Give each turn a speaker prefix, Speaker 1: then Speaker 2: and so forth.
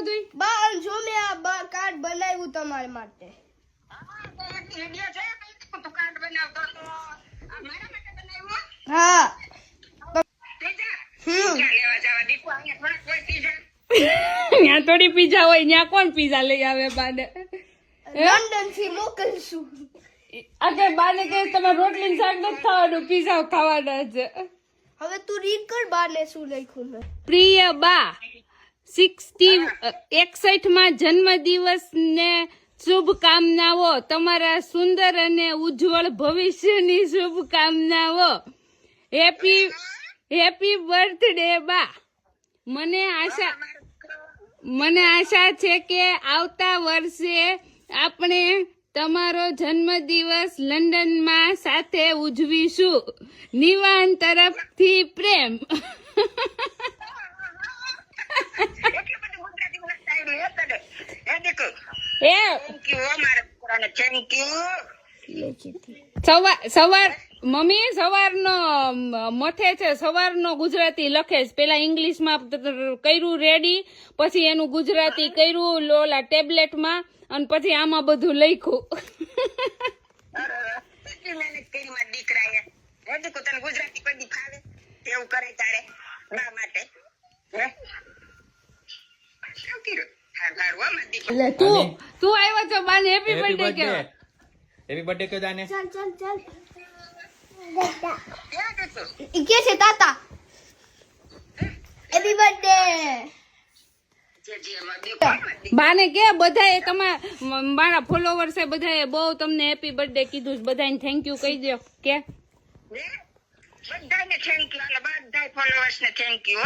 Speaker 1: બધું?
Speaker 2: બા જો મેં આ કાર્ડ બનાવ્યું તમારા માટે. હા
Speaker 1: ત્યાં થોડી પીઝા હોય, ત્યાં કોણ પીઝા લઈ આવે બાને?
Speaker 2: લંડન થી મોકલશું.
Speaker 1: આગળ બાને કહે તમે રોટલી શાક નથી ખાવાનું, પીઝા ખાવાના છે.
Speaker 2: હવે તું રીડ કર બાને શું લખ્યું મેં.
Speaker 1: પ્રિય બા, 61માં જન્મદિવસ ને શુભકામનાઓ. તમારા સુંદર અને ઉજ્જવળ ભવિષ્યની શુભકામનાઓ. હેપી બર્થડે બા. મને આશા છે કે આવતા વર્ષે આપણે તમારો જન્મદિવસ લંડનમાં સાથે ઉજવીશું. નિવાન તરફથી પ્રેમ. મમ્મી સવારનો મથે છે, સવારનો ગુજરાતી લખે છે. પેલા ઇંગ્લિશમાં કર્યું રેડી, પછી એનું ગુજરાતી કર્યું ઓલા ટેબ્લેટમાં, અને પછી આમાં બધું લખ્યું. તું આવ્યો છો બાને હેપી બર્થડે કે?
Speaker 3: હેપી બર્થડે કે જાને.
Speaker 2: ચાલ કે છે તાતા હેપી બર્થડે.
Speaker 1: બાને કે બધાએ મારા ફોલોવર્સ બધાએ બહુ તમને હેપી બર્થડે કીધું છે. બધાને થેન્ક યુ કહી દો કે
Speaker 4: બધાને થેન્ક યુ. બધા ફોલોવર્સ ને થેન્ક યુ.